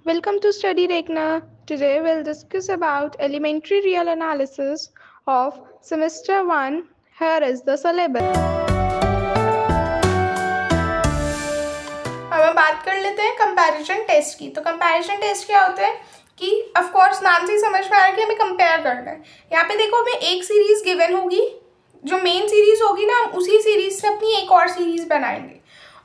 Welcome to Study Rekna. Today we'll discuss about elementary real analysis of semester 1. Here is the syllabus. अब हम बात कर लेते हैं कंपैरिजन टेस्ट की। तो कंपैरिजन टेस्ट क्या होता है कि ऑफ कोर्स नाम से ही समझ में आ रहा है कि हमें कंपेयर करना है। यहाँ पे देखो हमें एक सीरीज गिवन होगी, जो मेन सीरीज होगी ना, हम उसी सीरीज से अपनी एक और सीरीज बनाएंगे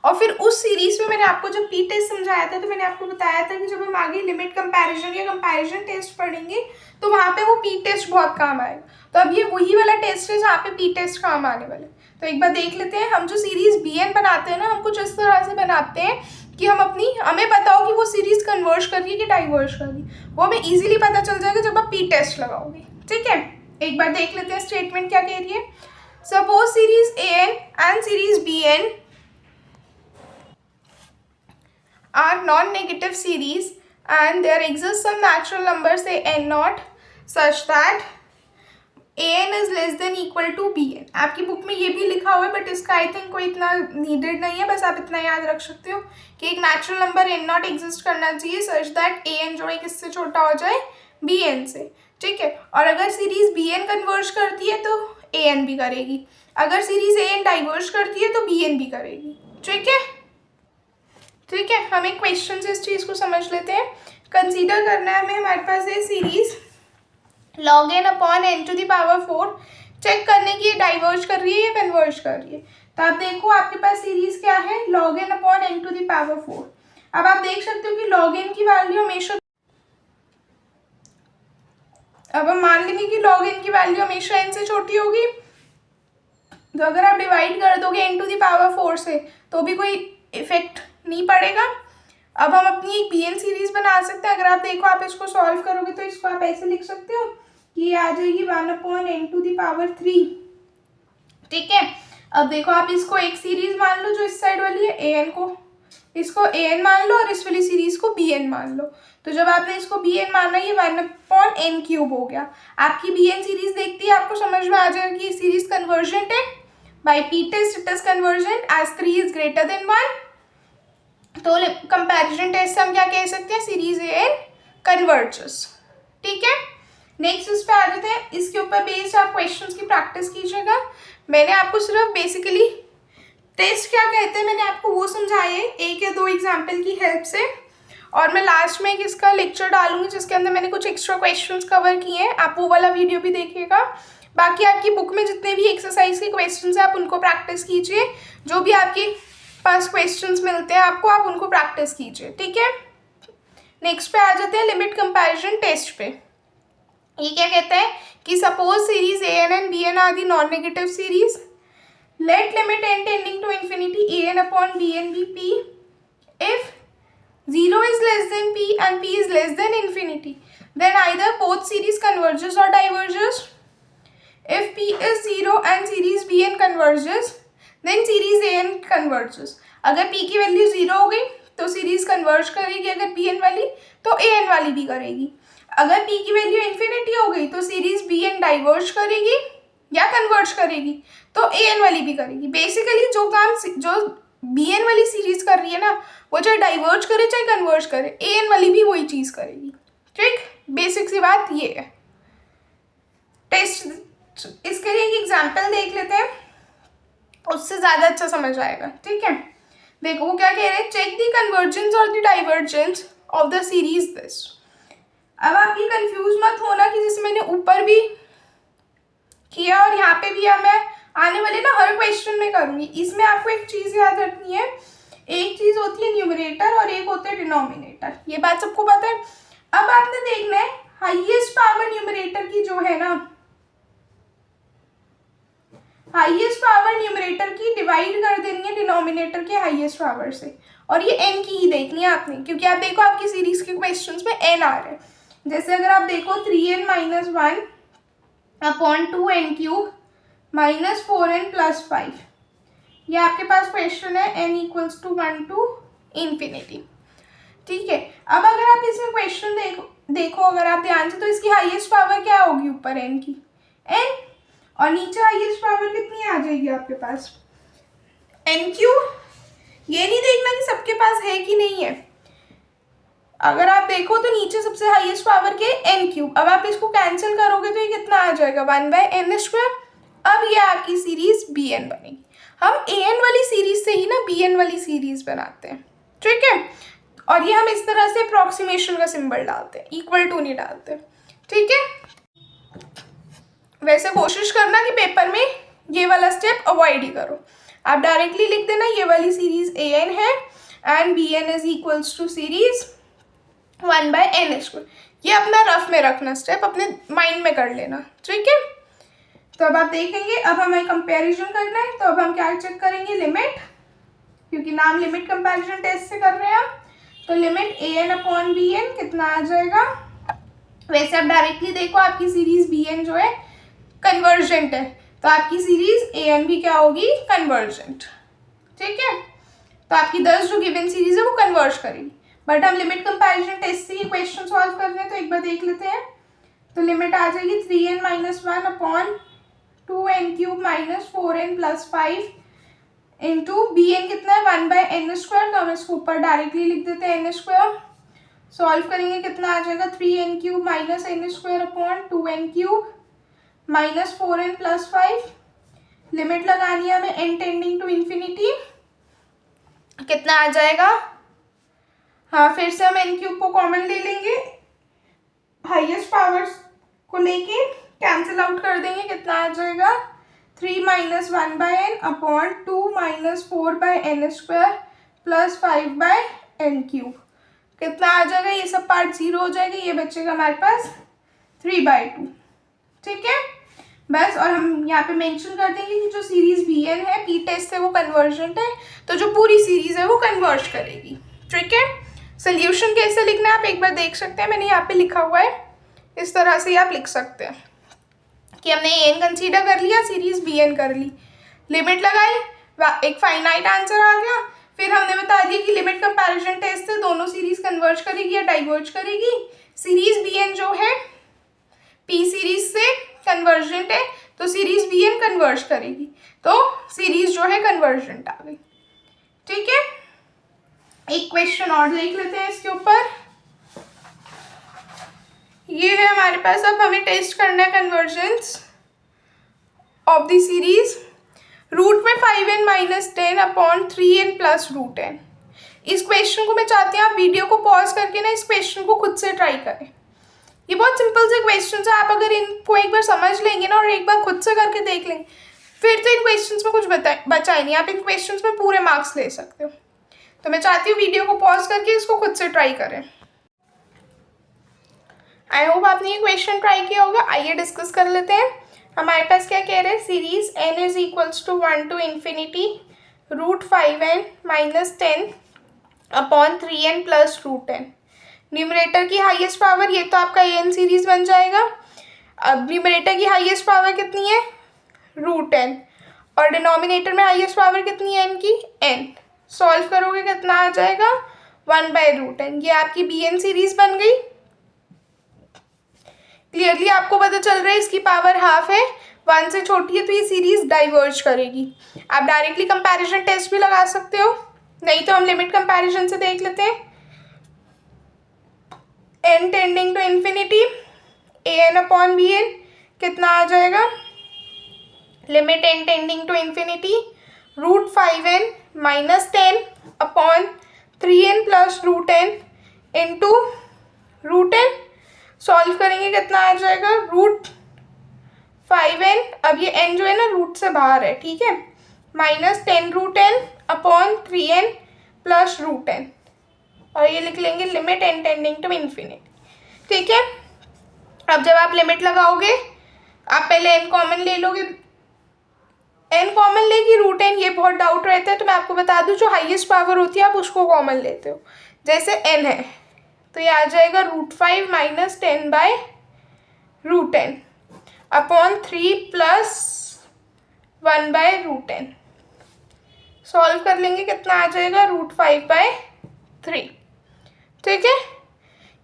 और फिर उस सीरीज में मैंने आपको जब पी टेस्ट समझाया था तो मैंने आपको बताया था कि जब हम आगे लिमिट कंपैरिजन या कंपैरिजन टेस्ट पढ़ेंगे तो वहाँ पे वो पी टेस्ट बहुत काम आएगा। तो अब ये वही वाला टेस्ट है जहाँ पे पी टेस्ट काम आने वाला है। तो एक बार देख लेते हैं। हम जो सीरीज BN बनाते हैं ना, हम कुछ इस तरह से बनाते हैं कि हमें पता हो कि वो सीरीज कन्वर्ज कर रही है कि डाइवर्ज कर रही है। वो हमें इजीली पता चल जाएगा जब आप पी टेस्ट लगाओगे। ठीक है, एक बार देख लेते हैं स्टेटमेंट क्या कह रही है। Suppose series AN and series BN are non-negative series and there exists some natural number say n0 such that AN is less than equal to BN। आपकी बुक में ये भी लिखा हुआ है बट इसका आई थिंक कोई इतना नीडेड नहीं है, बस आप इतना याद रख सकते हो कि एक नेचुरल नंबर n0 एग्जिस्ट करना चाहिए सच दैट AN जो है किससे छोटा हो जाए, BN से। ठीक है, और अगर सीरीज BN कन्वर्ज करती है तो AN भी करेगी, अगर सीरीज AN डाइवर्ज करती है तो BN भी करेगी। ठीक है, ठीक है, हम एक क्वेश्चन से इस चीज़ को समझ लेते हैं। कंसीडर करना है हमें, हमारे पास है series log n upon n to the power 4। Check करने की ये डाइवर्ज कर रही है या कन्वर्ज कर रही है। तो आप देखो आपके पास सीरीज क्या है, log n upon n to the power 4। अब आप देख सकते हो कि log n की वैल्यू हमेशा, अब हम मान लेंगे कि log n की वैल्यू हमेशा n से छोटी होगी। तो अगर आप डिवाइड कर दोगे n टू द पावर 4 से तो भी कोई इफेक्ट नहीं पड़ेगा। अब हम अपनी एक BN सीरीज बना सकते हैं। अगर आप देखो, आप इसको सॉल्व करोगे तो इसको आप ऐसे लिख सकते हो कि ये आ जाएगी 1 upon n to the power 3। ठीक है, अब देखो आप इसको एक सीरीज मान लो जो इस साइड वाली है, AN को, इसको AN मान लो और इस वाली सीरीज को BN मान लो। तो जब आपने इसको BN माना, ये 1 अपॉन n क्यूब हो गया। आपकी BN सीरीज देखती है, आपको समझ में आ जाएगा कि सीरीज कन्वर्जेंट है। By P test it is convergent as 3 is greater than 1। तो कंपैरिजन टेस्ट से हम क्या कह सकते हैं, सीरीज AN कन्वर्जेस। ठीक है, नेक्स्ट इस पे आ जाते हैं। इसके ऊपर बेस्ड आप क्वेश्चंस की प्रैक्टिस कीजिएगा। मैंने आपको सिर्फ बेसिकली टेस्ट क्या कहते हैं मैंने आपको वो समझाया है एक या दो एग्जाम्पल की हेल्प से, और मैं लास्ट में एक इसका लेक्चर डालूंगी जिसके अंदर मैंने कुछ एक्स्ट्रा क्वेश्चंस कवर किए हैं। आप वो वाला वीडियो भी देखिएगा। बाकी आपकी बुक में जितने भी एक्सरसाइज के क्वेश्चंस हैं आप उनको प्रैक्टिस कीजिए। जो भी आपके पास क्वेश्चंस मिलते हैं आपको, आप उनको प्रैक्टिस कीजिए। ठीक है, नेक्स्ट पे आ जाते हैं लिमिट कंपैरिजन टेस्ट पे। ये क्या कहता है कि suppose series AN and BN are the non negative series, let limit n tending to infinity AN upon BN be P if 0 is less than P and P is less than infinity, then either both series converges or diverges. If P is 0 and series BN converges, then series AN converges. अगर P की value 0 हो गई तो series converge करेगी, अगर BN वाली तो AN वाली भी करेगी। अगर P की वैल्यू इन्फिनिटी हो गई तो सीरीज BN डाइवर्ज करेगी या कन्वर्ज करेगी, तो AN वाली भी करेगी। बेसिकली जो काम जो BN वाली सीरीज कर रही है ना, वो चाहे डाइवर्ज करे चाहे कन्वर्ज करे, AN वाली भी वही चीज करेगी। ठीक, बेसिक सी बात ये है। टेस्ट, इसके लिए एक एग्जाम्पल देख लेते हैं, उससे ज्यादा अच्छा समझ आएगा। ठीक है, देखो वो क्या कह रहे हैं, चेक द कन्वर्जेंस और the divergence of the series this. अब आप ये कंफ्यूज मत होना कि जैसे मैंने ऊपर भी किया और यहाँ पे भी मैं आने वाले ना हर क्वेश्चन में करूंगी। इसमें आपको एक चीज याद रखनी है, एक चीज होती है न्यूमरेटर और एक होता है डिनोमिनेटर। ये बात सबको पता है। अब आपने देखना है हाईएस्ट पावर न्यूमरेटर की जो है ना, हाईएस्ट पावर न्यूमरेटर की डिवाइड कर देनी है डिनोमिनेटर के हाईएस्ट पावर से, और ये n की ही देखनी है आपने, क्योंकि आप देखो आपकी सीरीज के क्वेश्चंस में n आ रहे हैं। जैसे अगर आप देखो 3n minus 1 upon 2n cube minus 4n plus 5, ये आपके पास क्वेश्चन है n equals to 1 to infinity. ठीक है, अब अगर आप इसमें क्वेश्चन देखो अगर आप ध्यान से, तो इसकी हाईएस्ट पावर क्या होगी, ऊपर n की n, और नीचे हाईएस्ट पावर कितनी आ जाएगी आपके पास, n क्यूब। ये नहीं देखना कि सबके पास है कि नहीं है। अगर आप देखो तो नीचे सबसे हाईएस्ट पावर के एन क्यूब। अब आप इसको कैंसिल करोगे तो ये कितना आ जाएगा 1/n²। अब ये आपकी सीरीज बी एन बनेगी। हम ए एन वाली सीरीज से ही ना बी एन वाली सीरीज बनाते हैं, ठीक है। और ये हम इस तरह से अप्रॉक्सीमेशन का सिंबल डालते हैं, इक्वल टू नहीं डालते, ठीक है। वैसे कोशिश करना कि पेपर में ये वाला स्टेप अवॉइड ही करो। आप डायरेक्टली लिख देना ये वाली सीरीज ए एन है and b n is equals to series 1/n²। ये अपना रफ में रखना, स्टेप अपने माइंड में कर लेना, ठीक है। तो अब आप देखेंगे, अब हमें कंपैरिजन करना है। तो अब हम क्या चेक करेंगे, लिमिट, क्योंकि नाम लिमिट कंपैरिजन टेस्ट से कर रहे हैं हम। तो limit A N upon b n कितना आ जाएगा। वैसे आप डायरेक्टली देखो आपकी सीरीज बी एन जो है कन्वर्जेंट है, तो आपकी सीरीज ए एन भी क्या होगी, कन्वर्जेंट, ठीक है। तो आपकी 10 जो गिवन सीरीज है वो कन्वर्ज करेगी। बट हम लिमिट कंपैरिजन टेस्ट से ये क्वेश्चन सॉल्व कर रहे हैं, तो एक बार देख लेते हैं। तो लिमिट आ जाएगी 3n - 1 upon 2n³ - 4n + 5 into B n कितना है 1/n²। तो हम इसको ऊपर डायरेक्टली लिख देते हैं n²। सॉल्व करेंगे कितना आ जाएगा 3n³ - n² upon 2n³ - 4n + 5। Limit लगानी है हमें n टेंडिंग टू इन्फिनिटी, कितना आ जाएगा। हाँ, फिर से हम n³ को कॉमन ले लेंगे, हाईएस्ट पावर्स को लेके कैंसिल आउट कर देंगे, कितना आ जाएगा 3 - 1/n अपॉन 2 - 4/n² + 5/n³। कितना आ जाएगा, ये सब पार्ट 0 हो जाएगा, ये बचेगा हमारे पास 3/2, ठीक है बस। और हम यहाँ पे मेंशन कर देंगे कि जो सीरीज बी एन है पी टेस्ट से वो कन्वर्जेंट है, तो जो पूरी सीरीज है वो कन्वर्ज करेगी, ठीक है। सोल्यूशन कैसे लिखना है आप एक बार देख सकते हैं, मैंने यहाँ पे लिखा हुआ है, इस तरह से आप लिख सकते हैं कि हमने ए एन कंसीडर कर लिया, सीरीज बी एन कर ली, लिमिट लगाई, एक फाइनाइट आंसर आ गया। फिर हमने बता दिया कि लिमिट कंपैरिजन टेस्ट से दोनों सीरीज कन्वर्ज करेगी या डाइवर्ज करेगी। सीरीज बी एन जो है पी सीरीज से कन्वर्जेंट है, तो सीरीज बी एन कन्वर्ज करेगी, तो सीरीज जो है कन्वर्जेंट आ गई, ठीक है। एक क्वेश्चन और देख लेते हैं इसके ऊपर। ये है हमारे पास, अब हमें टेस्ट करना है convergence of the series. Root में 5n - 10 अपॉन 3n + √n। इस क्वेश्चन को मैं चाहती हूँ आप वीडियो को पॉज करके ना इस क्वेश्चन को खुद से ट्राई करें। ये बहुत सिंपल से क्वेश्चन है, आप अगर इनको एक बार समझ लेंगे ना और एक बार खुद से करके देख लेंगे, फिर तो इन क्वेश्चंस में कुछ बचा ही नहीं, आप इन क्वेश्चंस में पूरे मार्क्स ले सकते हो। तो मैं चाहती हूँ वीडियो को पॉज करके इसको खुद से ट्राई करें। आई होप आपने ये क्वेश्चन ट्राई किया होगा। आइए डिस्कस कर लेते हैं। हमारे पास क्या कह रहे हैं, series n is equals to 1 to ∞, √5n - 10 upon 3n + √n। Numerator की हाईएस्ट पावर, ये तो आपका an सीरीज बन जाएगा। अब न्यूमरेटर की हाईएस्ट पावर कितनी है, √n, और डिनोमिनेटर में हाईएस्ट पावर कितनी है n की, n। सॉल्व करोगे कितना आ जाएगा 1/√n। ये आपकी bn सीरीज बन गई। क्लियरली आपको पता चल रहा है इसकी पावर हाफ है, 1 से छोटी है, तो ये सीरीज डाइवर्ज करेगी। आप डायरेक्टली कंपैरिजन टेस्ट भी लगा सकते हो, नहीं तो हम लिमिट कंपैरिजन से देख लेते हैं। n tending to infinity an upon b n कितना आ जाएगा, limit n tending to infinity √5n - 10 upon 3n + √n into √n। Solve करेंगे कितना आ जाएगा √5n, अब ये n जो है ना रूट से बाहर है, ठीक है, -10√n अपॉन 3n + √n, और ये लिख लेंगे limit n tending to infinity, ठीक है। अब जब आप लिमिट लगाओगे आप पहले n कॉमन ले लोगे, n कॉमन लेगी √n, ये बहुत डाउट रहता है, तो मैं आपको बता दूं जो हाईएस्ट पावर होती है आप उसको कॉमन लेते हो, जैसे n है तो ये आ जाएगा √5 - 10/√n अपॉन 3 + 1/√n। सॉल्व कर लेंगे कितना आ जाएगा √5/3, ठीक है।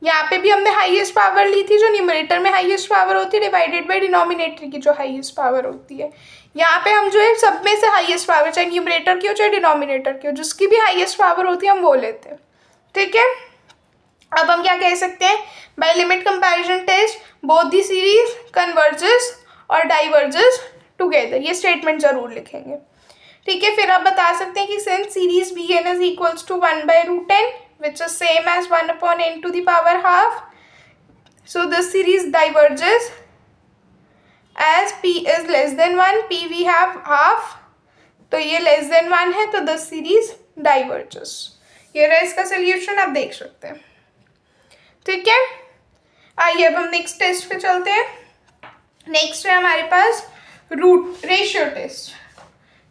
यहाँ पे भी हमने हाईएस्ट पावर ली थी, जो न्यूमरेटर में हाईएस्ट पावर होती है डिवाइडेड बाय डिनोमिनेटर की जो हाईएस्ट पावर होती है। यहाँ पे हम जो है सब में से हाईएस्ट पावर, चाहे न्यूमरेटर की हो चाहे डिनोमिनेटर की हो, जिसकी भी हाईएस्ट पावर होती है हम वो लेते हैं, ठीक है। अब हम क्या कह सकते हैं, by limit comparison test both the series converges और डाइवर्जेस टुगेदर, ये स्टेटमेंट जरूर लिखेंगे। ठीक है, फिर आप बता सकते हैं कि since series b n is equals to 1/√n which is same as 1/n to the power half, so this series diverges as p is less than 1, p we have half, तो ये लेस देन 1 है, तो this series diverges. ये रहा इसका solution, आप देख सकते हैं। ठीक है, आइए अब हम नेक्स्ट टेस्ट पे चलते हैं। नेक्स्ट है हमारे पास रूट रेशियो टेस्ट।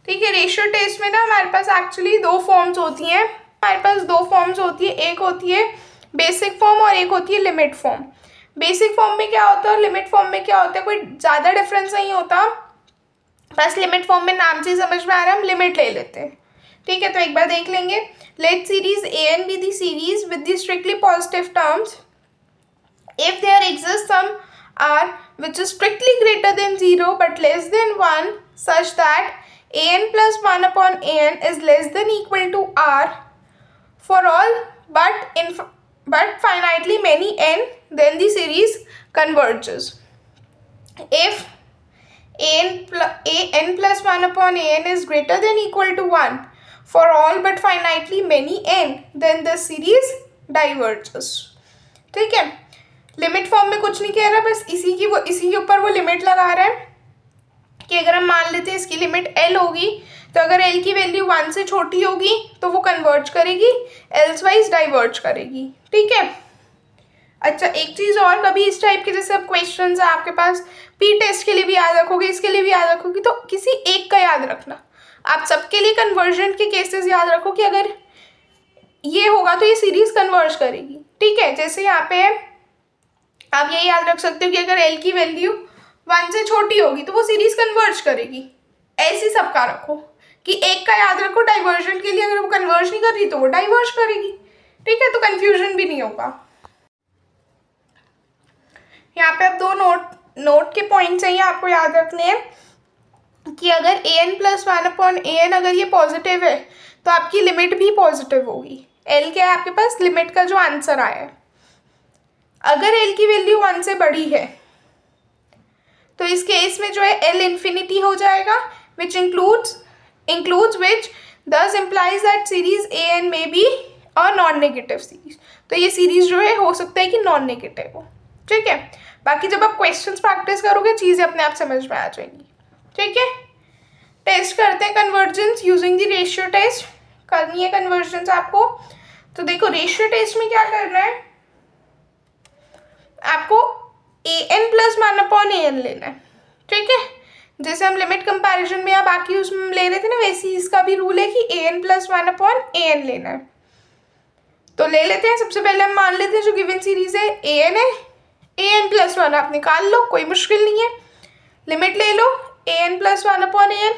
ठीक है, रेशियो टेस्ट में ना हमारे पास एक्चुअली दो फॉर्म्स होती हैं, हमारे पास दो फॉर्म्स होती है, एक होती है बेसिक फॉर्म और एक होती है लिमिट फॉर्म। बेसिक फॉर्म में क्या होता है और लिमिट फॉर्म में क्या होता है, कोई ज़्यादा डिफरेंस नहीं होता, बस लिमिट फॉर्म में नाम से समझ में आ रहा है, हम लिमिट ले लेते हैं। ठीक है, तो एक बार देख लेंगे। Let series a n b the series with the strictly positive terms if there exists some r which is strictly greater than 0 but less than 1 such that an plus 1 upon an is less than equal to r for all but finitely many n, then the series converges. If an plus 1 upon an is greater than equal to 1 for all but finitely many n, then the series diverges. ठीक है, limit form में कुछ नहीं कह रहा, बस इसी के ऊपर वो लिमिट लगा रहा है कि अगर हम मान लेते हैं इसकी लिमिट L होगी, तो अगर L की वैल्यू 1 से छोटी होगी तो वो कन्वर्ज करेगी, एल्स वाइज डाइवर्ज करेगी। ठीक है, अच्छा एक चीज़ और, कभी इस टाइप के जैसे अब क्वेश्चन है आपके पास, पी टेस्ट के लिए भी याद रखोगे, इसके लिए भी याद रखोगे, तो किसी एक का याद रखना। आप सबके लिए कन्वर्जन के केसेस याद रखो कि अगर ये होगा तो ये सीरीज कन्वर्ज करेगी। ठीक है, जैसे यहाँ पे आप ये याद रख सकते हो कि अगर L की वैल्यू 1 से छोटी होगी तो वो सीरीज कन्वर्ज करेगी। ऐसे सबका रखो कि एक का याद रखो डाइवर्जन के लिए, अगर वो कन्वर्ज नहीं कर रही तो वो डाइवर्ज करेगी। ठीक है, तो कंफ्यूजन भी नहीं होगा। यहाँ पे अब दो नोट के पॉइंट्स हैं, ये आपको याद रखने हैं कि अगर an प्लस 1 अपॉन an अगर ये पॉजिटिव है तो आपकी लिमिट भी पॉजिटिव होगी। L क्या है आपके पास, लिमिट का जो आंसर आया है। अगर L की वैल्यू 1 से बड़ी है तो इस केस में जो है L इन्फिनिटी हो जाएगा, विच includes which thus implies that series an may be a non-negative series। तो ये सीरीज जो है हो सकता है कि नॉन नेगेटिव हो। ठीक है, बाकी जब आप क्वेश्चंस प्रैक्टिस करोगे चीज़ें अपने आप समझ में आ जाएंगी। ठीक है, टेस्ट करते हैं convergence using the ratio test. करनी है कन्वर्जेंस आपको, तो देखो रेशियो टेस्ट में क्या करना है, आपको an प्लस 1 अपॉन an लेना है। ठीक है, जैसे हम लिमिट कंपैरिजन में या बाकी उसमें ले रहे थे ना, वैसे ही इसका भी रूल है कि an प्लस 1 अपॉन an लेना है। तो ले लेते हैं, सबसे पहले हम मान लेते हैं जो गिवन सीरीज है an है, an प्लस 1 आप निकाल लो, कोई मुश्किल नहीं है। लिमिट ले लो an plus 1 upon an,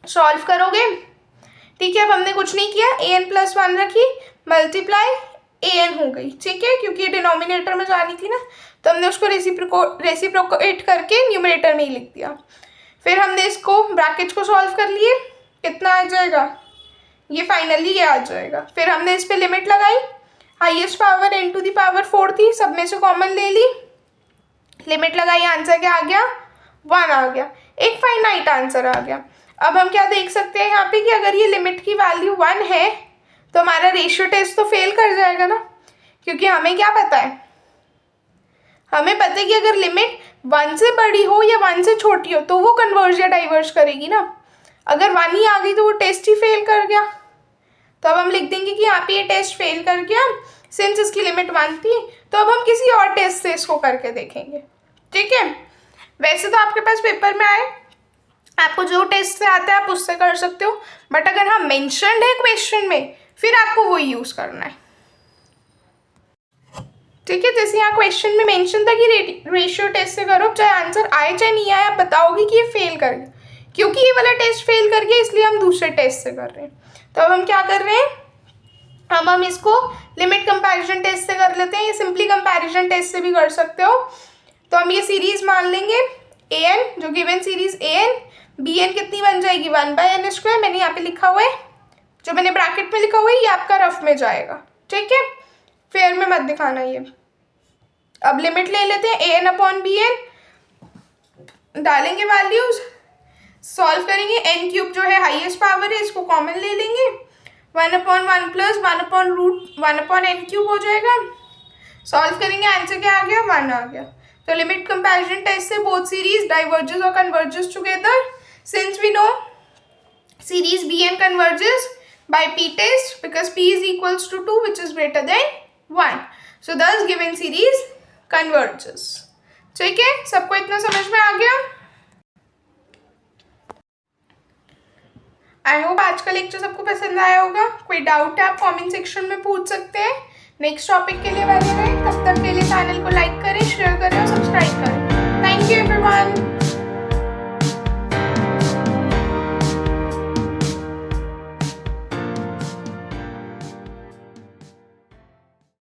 solve करोगे। ठीक है, अब हमने कुछ नहीं किया, an प्लस 1 रखी, मल्टीप्लाई an हो गई। ठीक है, क्योंकि ये डिनोमिनेटर में जानी थी ना, तो हमने उसको रेसिप्रोकेट करके न्यूमरेटर में ही लिख दिया। फिर हमने इसको ब्रैकेट को सॉल्व कर लिए, कितना आ जाएगा, ये फाइनली ये आ जाएगा। फिर हमने इस पे लिमिट लगाई, highest power n to the power 4 थी, सब में से कॉमन ले ली, लिमिट लगाई, आंसर क्या आ गया, 1 आ गया, एक फाइनाइट आंसर आ गया। अब हम क्या देख सकते हैं यहाँ पे कि अगर ये लिमिट की वैल्यू 1 है तो हमारा रेशियो टेस्ट तो फेल कर जाएगा ना, क्योंकि हमें क्या पता है, हमें पता है कि अगर लिमिट 1 से बड़ी हो या 1 से छोटी हो तो वो कन्वर्ज या डाइवर्ज करेगी ना। अगर 1 ही आ गई तो वो टेस्ट ही फेल कर गया। तो अब हम लिख देंगे कि यहाँ पे ये टेस्ट फेल कर गया, सिंस इसकी लिमिट 1 थी, तो अब हम किसी और टेस्ट से इसको करके देखेंगे। ठीक है, वैसे तो आपके पास पेपर में आए, आपको जो टेस्ट से आता है आप उससे कर सकते हो, बट अगर हाँ मेंशन्ड है क्वेश्चन में फिर आपको वही यूज़ करना है। ठीक है, जैसे यहाँ क्वेश्चन में मेंशन था कि रेशियो टेस्ट से करो, चाहे आंसर आए चाहे नहीं आए, आप बताओगे कि ये फेल कर गया, क्योंकि ये वाला टेस्ट फेल कर गया इसलिए हम दूसरे टेस्ट से कर रहे हैं। तो अब हम क्या कर रहे हैं, अब हम इसको लिमिट कंपैरिजन टेस्ट से कर लेते हैं, ये सिंपली कंपैरिजन टेस्ट से भी कर सकते हो। तो हम ये सीरीज मान लेंगे an, जो गिवन सीरीज an, bn कितनी बन जाएगी, 1/n², मैंने यहाँ पे लिखा हुआ है, जो मैंने ब्रैकेट में लिखा हुआ है ये आपका रफ में जाएगा। ठीक है, फेयर में मत दिखाना ये। अब लिमिट ले लेते हैं, A N upon b N, डालेंगे वैल्यूज, सॉल्व करेंगे, एन क्यूब जो है हाईएस्ट पावर है इसको कॉमन ले लेंगे, 1/1 प्लस 1/√1 एन क्यूब हो जाएगा, सॉल्व करेंगे, आंसर क्या आ गया, 1 आ गया। तो लिमिट कंपैरिजन टेस्ट से बोथ सीरीज डाइवर्जेस और converges together, since we know series Bn converges by p test because p is equals to 2 which is greater than 1. So thus given series converges. ठीक है, सबको इतना समझ में आ गया? I hope आज का लेक्चर सबको पसंद आया होगा। कोई डाउट है आप कमेंट सेक्शन में पूछ सकते हैं। नेक्स्ट टॉपिक के लिए बने रहें, तब तक के लिए चैनल को लाइक करें, शेयर करें और सब्सक्राइब करें। Thank you everyone.